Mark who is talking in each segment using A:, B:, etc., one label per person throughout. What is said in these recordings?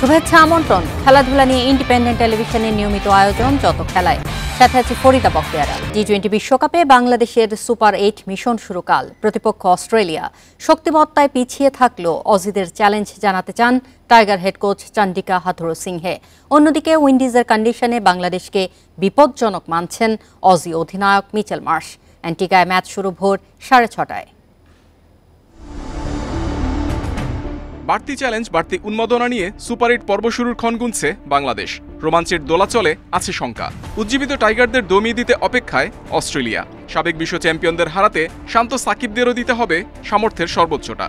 A: শুভেচ্ছা আমন্ত্রণ। খেলাধুলা নিয়ে ইন্ডিপেন্ডেন্ট টেলিভিশনের নিয়মিত আয়োজন যত খেলায়, সাথে আছে ফরিদা বখতিয়ারা। টি-20 বিশ্বকাপে বাংলাদেশের সুপার 8 মিশন শুরু কাল। প্রতিপক্ষ অস্ট্রেলিয়া শক্তিমত্তায় পিছিয়ে থাকলেও অজিদের চ্যালেঞ্জ জানাতে চান tiger head coach Chandika Hathurusingha. অন্যদিকে উইন্ডিজের কন্ডিশনে বাংলাদেশকে বিপজ্জনক মানছেন অজি অধিনায়ক মিচেল মার্শ। অ্যান্টিগায় ম্যাচ শুরু ভোর 6:30টায়।
B: বাড়তি চ্যালেঞ্জ, বাড়তি উন্মাদনা নিয়ে সুপার 8 পর্ব শুরুর ক্ষণ গুনছে বাংলাদেশ। রোমাঞ্চের দোলাচলে আছে শঙ্কা। উজ্জীবিত টাইগারদের দমিয়ে দিতে অপেক্ষায় অস্ট্রেলিয়া। সাবেক বিশ্ব চ্যাম্পিয়নদের হারাতে শান্ত সাকিবদেরও দিতে হবে সামর্থ্যের সর্বোচ্চটা।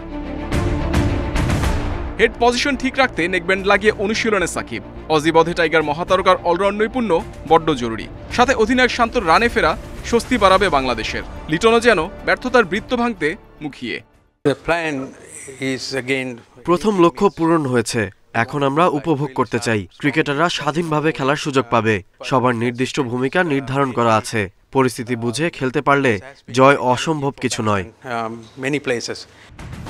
B: হেড পজিশন ঠিক রাখতে নেকব্যান্ড লাগিয়ে অনুশীলনে সাকিব। অজি বধে টাইগার মহাতারকার অলরাউন্ড নৈপুণ্য বড্ড জরুরি। সাথে অধিনায়ক শান্তর রানে ফেরা স্বস্তি বাড়াবে বাংলাদেশের। লিটনও যেন ব্যর্থতার বৃত্ত ভাঙতে মুখিয়ে।
C: প্রথম লক্ষ্য পূরণ হয়েছে, এখন আমরা উপভোগ করতে চাই। ক্রিকেটাররা স্বাধীনভাবে খেলার সুযোগ পাবে। সবার নির্দিষ্ট ভূমিকা নির্ধারণ করা আছে। পরিস্থিতি বুঝে খেলতে পারলে জয় অসম্ভব কিছু নয়।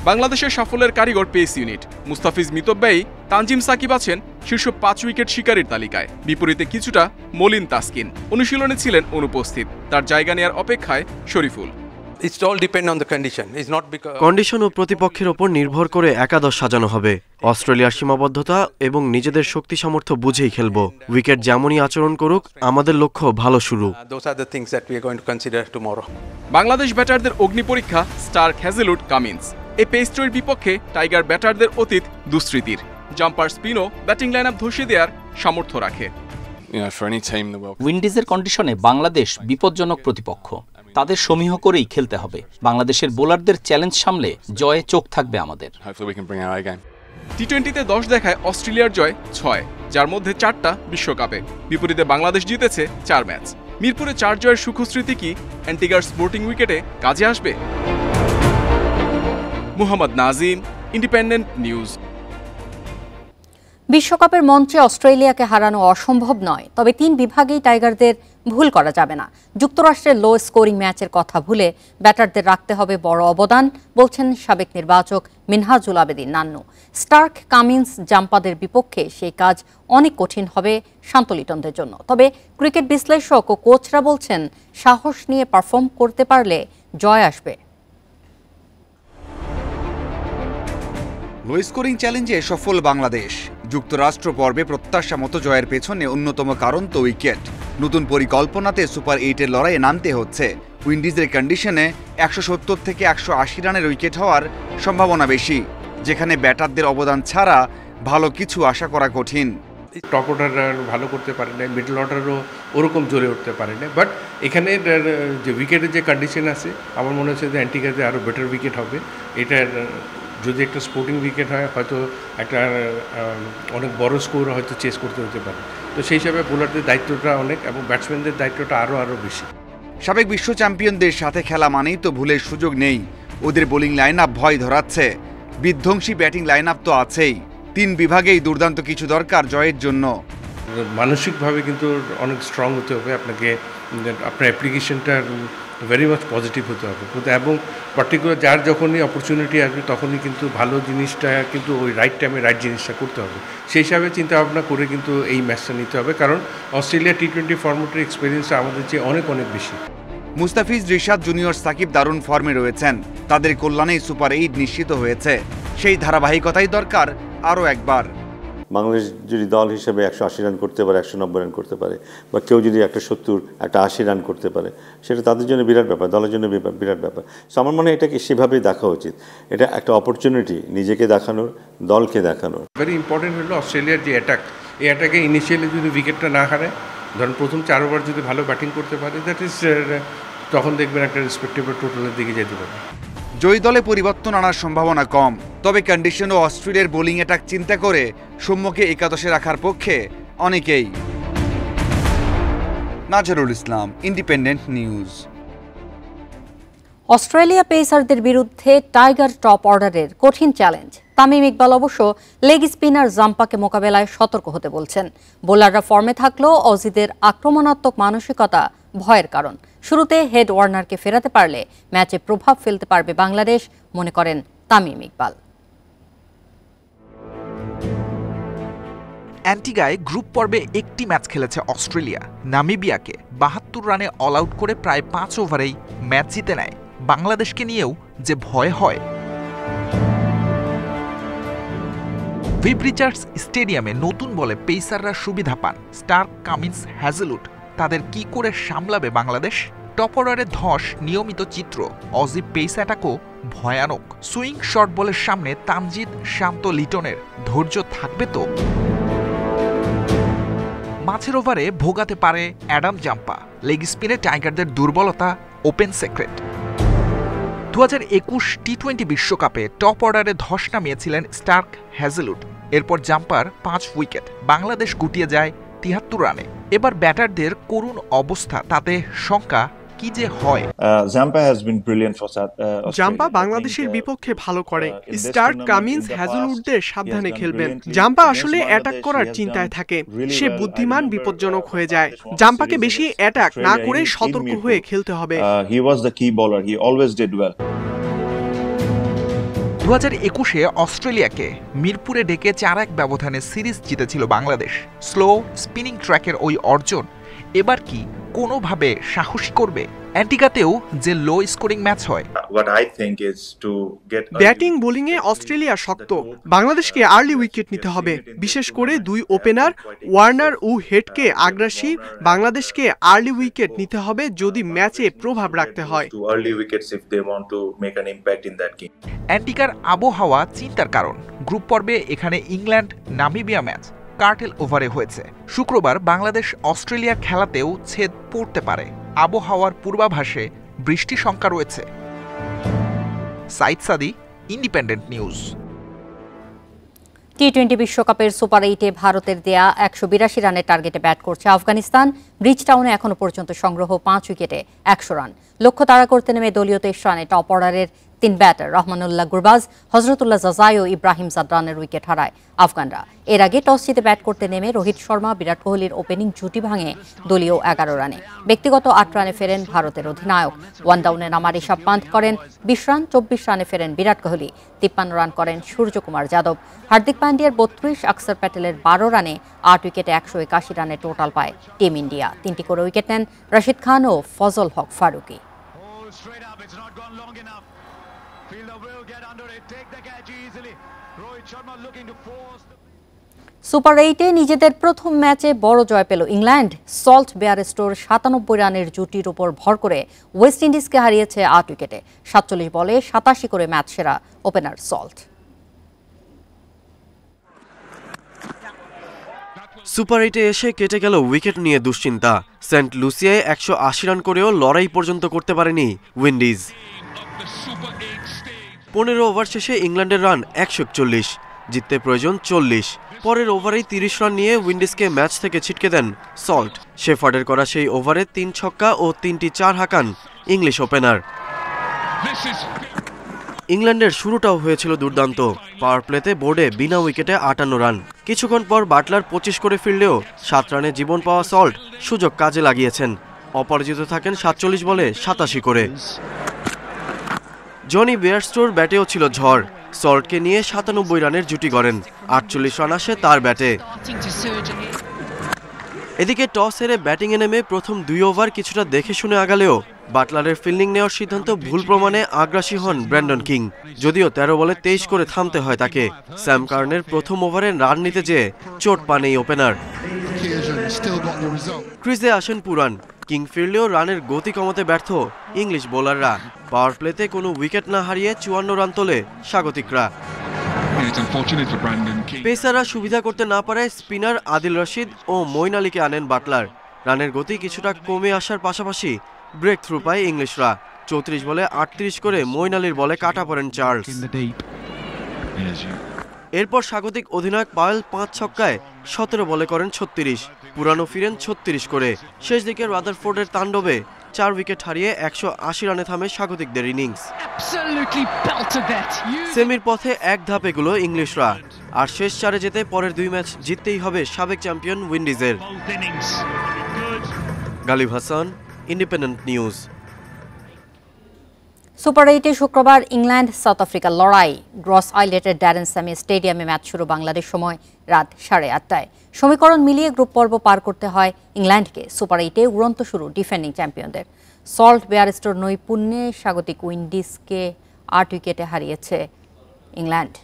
B: বাংলাদেশের সাফল্যের কারিগর পেস ইউনিট। মুস্তাফিজ মিতব্যয়ী, তানজিম সাকিব আছেন শীর্ষ 5 উইকেট শিকারীর তালিকায়। বিপরীতে কিছুটা মলিন তাসকিন অনুশীলনে ছিলেন অনুপস্থিত। তার জায়গা নেয়ার অপেক্ষায় শরীফুল।
C: কন্ডিশন ও প্রতিপক্ষের ওপর নির্ভর করে একাদশ সাজানো হবে। অস্ট্রেলিয়ার সীমাবদ্ধতা এবং নিজেদের শক্তি সামর্থ্য বুঝেই খেলব। উইকেট যেমনই আচরণ করুক, আমাদের লক্ষ্য ভালো শুরু।
B: বাংলাদেশ ব্যাটারদের অগ্নি পরীক্ষা স্টার্ক, হ্যাজেলউড, কামিন্স। এই পেস্ট্রির বিপক্ষে টাইগার ব্যাটারদের অতীত দুস্মৃতির। জাম্পার, স্পিনও ব্যাটিং লাইন আপ ধসিয়ে দেওয়ার সামর্থ্য রাখে।
D: উইন্ডিজের কন্ডিশনে বাংলাদেশ বিপজ্জনক প্রতিপক্ষ। তাদের সমীহ করেই খেলতে হবে। বাংলাদেশের বোলারদের চ্যালেঞ্জ সামলে জয়ে চোখ থাকবে আমাদের।
B: টি-20তে 10 দেখায় অস্ট্রেলিয়ার জয় 6, যার মধ্যে 4টা বিশ্বকাপে। বিপরীতে বাংলাদেশ জিতেছে 4 ম্যাচ। মিরপুরে 4 জয়ের সুখস্মৃতি কি অ্যান্টিগার স্পোর্টিং উইকেটে কাজে আসবে? Muhammad Nazim, independent news.
A: বিশ্বকাপের মঞ্চে অস্ট্রেলিয়াকে হারানো অসম্ভব নয়, তবে 3 বিভাগেই টাইগারদের ভুল করা যাবে না। যুক্তরাষ্ট্রের লো স্কোরিং ম্যাচের কথা ভুলে ব্যাটারদের রাখতে হবে বড় অবদান, বলছেন সাবেক নির্বাচক মিনহাজুল আবেদিন নান্নু। স্টার্ক, কামিন্স, জাম্পাদের বিপক্ষে সেই কাজ অনেক কঠিন হবে শান্ত লিটনদের জন্য। তবে ক্রিকেট বিশ্লেষক ও কোচরা বলছেন সাহস নিয়ে পারফর্ম করতে পারলে জয় আসবে।
E: লো স্কোরিং চ্যালেঞ্জে সফল বাংলাদেশ। যুক্তরাষ্ট্র পর্বে প্রত্যাশা মতো জয়ের পেছনে অন্যতম কারণ তো উইকেট। নতুন পরিকল্পনাতে সুপার 8-এর লড়াইয়ে নামতে হচ্ছে। উইন্ডিজের কন্ডিশনে 170 থেকে 180 রানের উইকেট হওয়ার সম্ভাবনা বেশি, যেখানে ব্যাটারদের অবদান ছাড়া ভালো কিছু আশা করা কঠিন।
F: টপ অর্ডার ভালো করতে পারে না, মিডল অর্ডারও ওরকম জ্বলে উঠতে পারে না। বাট এখানে যে উইকেটের যে কন্ডিশন আছে, আমার মনে হচ্ছে যে অ্যান্টিগাতে আরও বেটার উইকেট হবে। এটার যদি একটা স্পোর্টিং উইকেট হয়, হয়তো একটা অনেক বড় স্কোর হয়তো চেস করতে হতে পারে। তো সেই হিসাবে বোলারদের দায়িত্বটা অনেক, এবং ব্যাটসম্যানদের দায়িত্বটা আরও বেশি।
E: সাবেক বিশ্ব চ্যাম্পিয়নদের সাথে খেলা মানেই তো ভুলের সুযোগ নেই। ওদের বোলিং লাইন আপ ভয় ধরাচ্ছে। বিধ্বংসী ব্যাটিং লাইন আপ তো আছেই। 3 বিভাগেই দুর্দান্ত কিছু দরকার জয়ের জন্য।
F: মানসিকভাবে কিন্তু অনেক স্ট্রং হতে হবে আপনাকে। আপনার অ্যাপ্লিকেশনটা ভেরি মাচ পজিটিভ হতে হবে, এবং পার্টিকুলার যার যখনই অপরচুনিটি আসবে তখনই কিন্তু ভালো জিনিসটা, কিন্তু ওই রাইট টাইমে রাইট জিনিসটা করতে হবে। সেই হিসাবে চিন্তা ভাবনা করে কিন্তু এই ম্যাচটা নিতে হবে, কারণ অস্ট্রেলিয়া টি-20 ফর্মেটের এক্সপিরিয়েন্সটা আমাদের চেয়ে অনেক বেশি।
E: মুস্তাফিজ, রিশাদ, জুনিয়র সাকিব দারুণ ফর্মে রয়েছেন। তাদের কল্যাণেই সুপার 8 নিশ্চিত হয়েছে। সেই ধারাবাহিকতাই দরকার আরও একবার।
G: বাংলাদেশ যদি দল হিসেবে 180 রান করতে পারে, 190 রান করতে পারে, বা কেউ যদি 170, 180 রান করতে পারে, সেটা তাদের জন্য বিরাট ব্যাপার, দলের জন্য বিরাট ব্যাপার। সো আমার মনে হয় এটাকে সেভাবেই দেখা উচিত। এটা একটা অপরচুনিটি নিজেকে দেখানোর, দলকে দেখানোর।
F: ভেরি ইম্পর্টেন্ট হলো অস্ট্রেলিয়ার যে অ্যাটাক, এই অ্যাটাকে ইনিশিয়ালি যদি উইকেটটা না হারে, ধরেন প্রথম 4 ওভার যদি ভালো ব্যাটিং করতে পারে, দ্যাট ইজ তখন দেখবেন একটা রেসপেক্টেবল টোটালের দিকে যেতে পারে।
E: জয়ী দলে পরিবর্তন আনার সম্ভাবনা কম, তবে কন্ডিশন ও অস্ট্রেলিয়ার বোলিং অ্যাটাক চিন্তা করে সম্মুখে একাদশে রাখার পক্ষে অনেকেই। নাজরুল ইসলাম, ইন্ডিপেন্ডেন্ট নিউজ।
A: অস্ট্রেলিয়া পেসারদের বিরুদ্ধে টাইগার টপ অর্ডারের কঠিন চ্যালেঞ্জ। তামিম ইকবাল অবশ্য লেগ স্পিনার জাম্পাকে মোকাবেলায় সতর্ক হতে বলছেন। বোলাররা ফর্মে থাকলেও অজিদের আক্রমণাত্মক মানসিকতা ভয়ের কারণ। শুরুতে হেড ওয়ার্নারকে ফেরাতে পারলে ম্যাচে প্রভাব ফেলতে পারবে বাংলাদেশ, মনে করেন তামিম ইকবাল।
H: অ্যান্টিগায় গ্রুপ পর্বে একটি ম্যাচ খেলেছে অস্ট্রেলিয়া। নামিবিয়াকে 72 রানে অল আউট করে প্রায় 5 ওভারেই ম্যাচ জিতে নেয়। বাংলাদেশকে নিয়েও যে ভয় হয়। ভিভ রিচার্ডস স্টেডিয়ামে নতুন বলে পেসাররা সুবিধা পান। স্টার্ক, কামিন্স, হ্যাজেলউড তাদের কি করে সামলাবে বাংলাদেশ? টপ অর্ডারে ধস নিয়মিত চিত্র। অজি পেস অ্যাটাকও ভয়ানক। সুইং শর্ট বলের সামনে তামজিদ, শান্ত, লিটনের ধৈর্য থাকবে তো? মাঝের ওভারে ভোগাতে পারে অ্যাডাম জাম্পা। লেগ স্পিনে টাইগারদের দুর্বলতা ওপেন সিক্রেট। 2021 টি-20 বিশ্বকাপে টপ অর্ডারে ধস নামিয়েছিলেন স্টার্ক, হ্যাজেলউড। এরপর জাম্পার 5 উইকেট। বাংলাদেশ গুটিয়ে যায় 73 রানে। এবার ব্যাটারদের করুণ অবস্থা, তাতে শঙ্কা কি যে হয়।
I: জাম্পা বাংলাদেশের বিপক্ষে ভালো করে। স্টার্ক, কামিন্স, হ্যাজেলউডদের সাবধানে খেলবেন। জাম্পা আসলে অ্যাটাক করার চিন্তায় থাকে। সে বুদ্ধিমান, বিপজ্জনক হয়ে যায়। জাম্পাকে বেশি অ্যাটাক না করে সতর্ক হয়ে খেলতে হবে।
H: 2021-এ অস্ট্রেলিয়াকে মিরপুরে ডেকে 4-1 ব্যবধানে সিরিজ জিতেছিল বাংলাদেশ। স্লো স্পিনিং ট্র্যাকের ওই অর্জন এবার কি কোনোভাবে সাহসী করবে? অ্যান্টিগাতেও যে লো স্কোরিং ম্যাচ হয়।
I: ব্যাটিং বোলিংয়ে অস্ট্রেলিয়া শক্ত। বাংলাদেশকে আর্লি উইকেট নিতে হবে, বিশেষ করে 2 ওপেনার ওয়ার্নার ও হেডকে আগ্রাসী। বাংলাদেশকে আর্লি উইকেট নিতে হবে যদি ম্যাচে প্রভাব রাখতে হয়।
H: অ্যান্টিগার আবহাওয়া চিন্তার কারণ। গ্রুপ পর্বে এখানে ইংল্যান্ড নামিবিয়া ম্যাচ কার্টেল ওভারে হয়েছে। শুক্রবার বাংলাদেশ অস্ট্রেলিয়া খেলাতেও ছেদ পড়তে পারে। আবহাওয়ার পূর্বাভাসে বৃষ্টি শঙ্কা রয়েছে। সাইদ সাদি, ইন্ডিপেন্ডেন্ট নিউজ।
A: টি-20 বিশ্বকাপের সুপার 8-এ ভারতের দেয়া 182 রানের টার্গেটে ব্যাট করছে আফগানিস্তান। ব্রিজটাউনে এখনো পর্যন্ত সংগ্রহ 5 উইকেটে 100 রান। লক্ষ্য তাড়া করতে নেমে দলীয় 23 রানে টপ অর্ডারের 3 ব্যাটার রহমানুল্লাহ গুরবাজ, হজরতুল্লাহ জাজাই ও ইব্রাহিম জাদরানের উইকেট হারায় আফগানরা। এর আগে টস জিতে ব্যাট করতে নেমে রোহিত শর্মা, বিরাট কোহলির ওপেনিং জুটি ভাঙে দলীয় 11 রানে। ব্যক্তিগত 8 রানে ফেরেন ভারতের অধিনায়ক। ওয়ান ডাউনে নামা ঋষভ পান্থ করেন 20 রান। 24 রানে ফেরেন বিরাট কোহলি। 53 রান করেন সূর্যকুমার যাদব। হার্দিক পান্ডিয়ার 32, অক্ষর প্যাটেলের 12 রানে 8 উইকেটে 181 রানে টোটাল পায় টিম ইন্ডিয়া। 3টি করে উইকেট নেন রশিদ খান ও ফজল হক ফারুকি। সুপার 8-এ নিজেদের প্রথম ম্যাচে বড় জয় পেল ইংল্যান্ড। সল্ট বেয়ারস্টোর 97 রানের জুটির উপর ভর করে ওয়েস্ট ইন্ডিজকে হারিয়েছে 8 উইকেটে। 47 বলে 87 করে ম্যাচ সেরা ওপেনার সল্ট।
C: সুপার 8-এ এসে কেটে গেল উইকেট নিয়ে দুশ্চিন্তা। সেন্ট লুসিয়ায় 180 রান করেও লড়াই পর্যন্ত করতে পারেনি উইন্ডিজ। 15 ওভার শেষে ইংল্যান্ডের রান 141, জিততে প্রয়োজন 40। পরের ওভারেই 30 রান নিয়ে উইন্ডিজকে ম্যাচ থেকে ছিটকে দেন সল্ট। শেফার্ডের করা সেই ওভারে 3 ছক্কা ও 3টি 4 হাঁকান ইংলিশ ওপেনার। ইংল্যান্ডের শুরুটাও হয়েছিল দুর্দান্ত। পাওয়ার প্লেতে বোর্ডে বিনা উইকেটে 58 রান। কিছুক্ষণ পর বাটলার 25 করে ফিরলেও 7 রানে জীবন পাওয়া সল্ট সুযোগ কাজে লাগিয়েছেন। অপরাজিত থাকেন 47 বলে 87 করে। জনি বেয়ারস্টোর ব্যাটেও ছিল ঝড়। সল্টকে নিয়ে 97 রানের জুটি গড়েন। 48 রান আসে তার ব্যাটে। এদিকে টস হেরে ব্যাটিংয়ে নেমে প্রথম 2 ওভার কিছুটা দেখে শুনে আগালেও বাটলারের ফিল্ডিং নেওয়ার সিদ্ধান্ত ভুল প্রমাণে আগ্রাসী হন ব্র্যান্ডন কিং। যদিও 13 বলে 23 করে থামতে হয় তাকে। স্যাম কার্নের প্রথম ওভারে রান নিতে যেয়ে চোট পান এই ওপেনার। ক্রিজে আসেন পুরান। কিং ফিরলেও রানের গতি কমাতে ব্যর্থ ইংলিশ বোলাররা। পাওয়ার প্লেতে কোনো উইকেট না হারিয়ে 54 রান তোলে স্বাগতিকরা। পেসাররা সুবিধা করতে না পারায় স্পিনার আদিল রশিদ ও মঈন আলীকে আনেন বাটলার। রানের গতি কিছুটা কমে আসার পাশাপাশি ব্রেক থ্রু পায় ইংলিশরা। 34 বলে 38 করে মঈন আলীর বলে কাটা পড়েন চার্লস। এরপর স্বাগতিক অধিনায়ক পায়েল 5 ছক্কায় 17 বলে করেন 36। পুরানো ফিরেন 36 করে। শেষ দিকে রাদারফোর্ডের তাণ্ডবে 4 উইকেট হারিয়ে 180 রানে থামে স্বাগতিকদের ইনিংস। সেমির পথে এক ধাপে এগুলো ইংলিশরা। আর শেষ 4-এ যেতে পরের 2 ম্যাচ জিততেই হবে সাবেক চ্যাম্পিয়ন উইন্ডিজের। Galib Hasan, independent news.
A: Super 8-এ শুক্রবার ইংল্যান্ড সাউথ আফ্রিকার লড়াই। গ্রস আইলেটের ড্যারেন স্যামি স্টেডিয়ামে ম্যাচ শুরু বাংলাদেশ সময় রাত 8:30টায়। সমীকরণ মিলিয়ে গ্রুপ পর্ব পার করতে হয় ইংল্যান্ডকে। সুপার 8-এ উড়ন্ত শুরু ডিফেন্ডিং চ্যাম্পিয়নদের। সল্ট বেয়ারস্টোর নৈপুণ্যে স্বাগতিক উইন্ডিজকে 8 উইকেটে হারিয়েছে ইংল্যান্ড।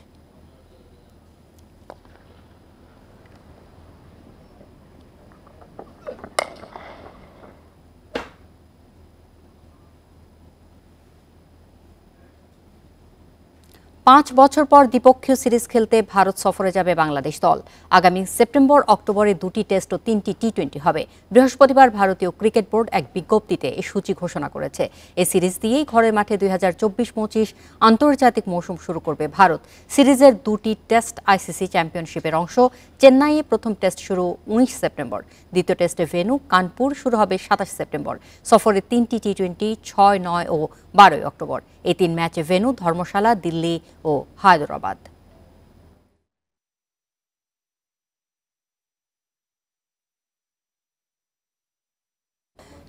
A: পাঁচ বছর পর দ্বিপক্ষীয় সিরিজ খেলতে ভারত সফরে যাবে বাংলাদেশ দল। আগামী সেপ্টেম্বর অক্টোবরে 2টি টেস্ট ও 3টি টি-20 হবে। বৃহস্পতিবার ভারতীয় ক্রিকেট বোর্ড এক বিজ্ঞপ্তিতে এই সূচি ঘোষণা করেছে। এই সিরিজ দিয়েই ঘরের মাঠে 2024-25 আন্তর্জাতিক মৌসুম শুরু করবে ভারত। সিরিজের 2টি টেস্ট আইসিসি চ্যাম্পিয়নশিপের অংশ। চেন্নাইয়ে প্রথম টেস্ট শুরু 19 সেপ্টেম্বর। দ্বিতীয় টেস্টের ভেন্যু কানপুর, শুরু হবে 27 সেপ্টেম্বর। সফরে 3টি টি-20 6, 9 ও 12 অক্টোবর। এই 3 ম্যাচে ভেন্যু ধর্মশালা, দিল্লি ও হায়দ্রাবাদ।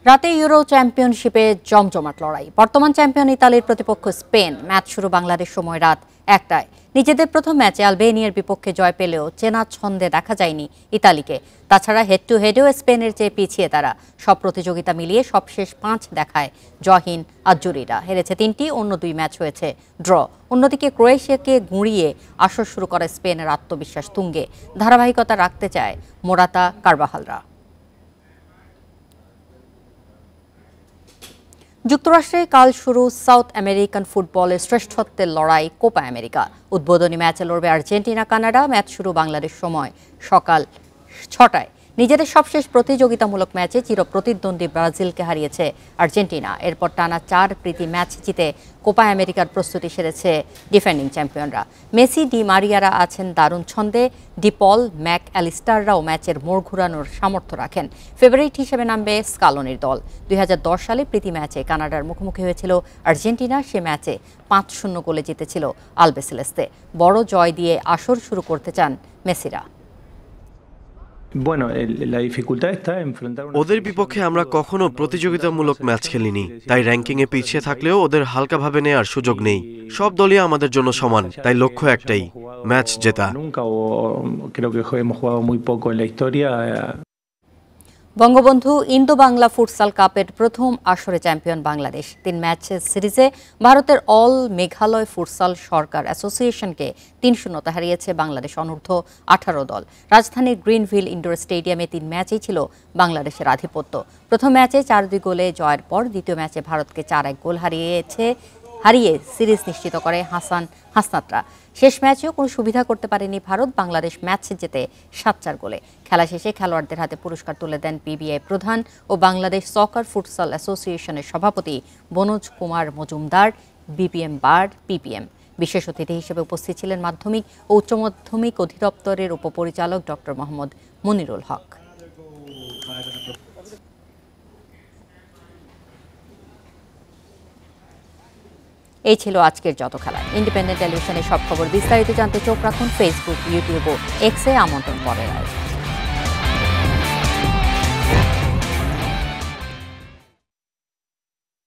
A: রাতে ইউরো চ্যাম্পিয়নশিপে জমজমাট লড়াই। বর্তমান চ্যাম্পিয়ন ইতালির প্রতিপক্ষ স্পেন। ম্যাচ শুরু বাংলাদেশ সময় রাত 1টায়। নিজেদের প্রথম ম্যাচে আলবেনিয়ার বিপক্ষে জয় পেলেও চেনা ছন্দে দেখা যায়নি ইতালিকে। তাছাড়া হেড টু হেডেও স্পেনের চেয়ে পিছিয়ে তারা। সব প্রতিযোগিতা মিলিয়ে সবশেষ 5 দেখায় জয়হীন আজ্জুরিরা। হেরেছে 3টি, অন্য 2 ম্যাচ হয়েছে ড্র। অন্যদিকে ক্রোয়েশিয়াকে গুঁড়িয়ে আসর শুরু করে স্পেনের আত্মবিশ্বাস তুঙ্গে। ধারাবাহিকতা রাখতে চায় মোরাতা কারবাহালরা। যুক্তরাষ্ট্রে কাল শুরু সাউথ আমেরিকান ফুটবলের শ্রেষ্ঠত্বের লড়াই কোপা আমেরিকা। উদ্বোধনী ম্যাচে লড়বে আর্জেন্টিনা কানাডা। ম্যাচ শুরু বাংলাদেশ সময় সকাল 6টায়। নিজেদের সবশেষ প্রতিযোগিতামূলক ম্যাচে চিরপ্রতিদ্বন্দ্বী ব্রাজিলকে হারিয়েছে আর্জেন্টিনা। এরপর টানা 4 প্রীতি ম্যাচ জিতে কোপা আমেরিকার প্রস্তুতি সেরেছে ডিফেন্ডিং চ্যাম্পিয়নরা। মেসি, ডি মারিয়ারা আছেন দারুণ ছন্দে। ডিপল, ম্যাক অ্যালিস্টাররাও ম্যাচের মোড় ঘুরানোর সামর্থ্য রাখেন। ফেভারিট হিসেবে নামবে স্কালোনির দল। 2010 সালে প্রীতি ম্যাচে কানাডার মুখোমুখি হয়েছিল আর্জেন্টিনা। সে ম্যাচে 5-0 গোলে জিতেছিল আলবেসেলেস্তে। বড় জয় দিয়ে আসর শুরু করতে চান মেসিরা।
C: ওদের বিপক্ষে আমরা কখনো প্রতিযোগিতামূলক ম্যাচ খেলিনি, তাই র্যাঙ্কিংয়ে পিছিয়ে থাকলেও ওদের হালকাভাবে নেওয়ার সুযোগ নেই। সব দলই আমাদের জন্য সমান, তাই লক্ষ্য একটাই, ম্যাচ জেতা।
A: বঙ্গবন্ধু ইন্দো বাংলা ফুটসাল কাপের প্রথম আসরে চ্যাম্পিয়ন বাংলাদেশ। 3 ম্যাচের সিরিজে ভারতের অল মেঘালয় ফুটসাল সরকার অ্যাসোসিয়েশনকে 3-0 হারিয়েছে বাংলাদেশ অনূর্ধ্ব 18 দল। রাজধানীর গ্রিনভিল ইনডোর স্টেডিয়ামে 3 ম্যাচেই ছিল বাংলাদেশের আধিপত্য। প্রথম ম্যাচে 4-2 গোলে জয়ের পর দ্বিতীয় ম্যাচে ভারতকে 4-1 গোল হারিয়ে সিরিজ নিশ্চিত করে হাসনাতরা। শেষ ম্যাচেও কোনো সুবিধা করতে পারেনি ভারত। বাংলাদেশ ম্যাচ জেতে 7-4 গোলে। খেলা শেষে খেলোয়াড়দের হাতে পুরস্কার তুলে দেন পিবিআই প্রধান ও বাংলাদেশ সকার ফুটসাল অ্যাসোসিয়েশনের সভাপতি Manoj Kumar Majumdar, BPM bird, PPM. বিশেষ অতিথি হিসেবে উপস্থিত ছিলেন মাধ্যমিক ও উচ্চ মাধ্যমিক অধিদপ্তরের উপপরিচালক ডক্টর মোহাম্মদ মনিরুল হক। এই ছিল আজকের যত খেলায়। ইন্ডিপেন্ডেন্ট টেলিভিশনের সব খবর বিস্তারিত জানতে চোখ রাখুন ফেসবুক, ইউটিউব ও এক্সে। আমন্ত্রণ পরের আয়োজন।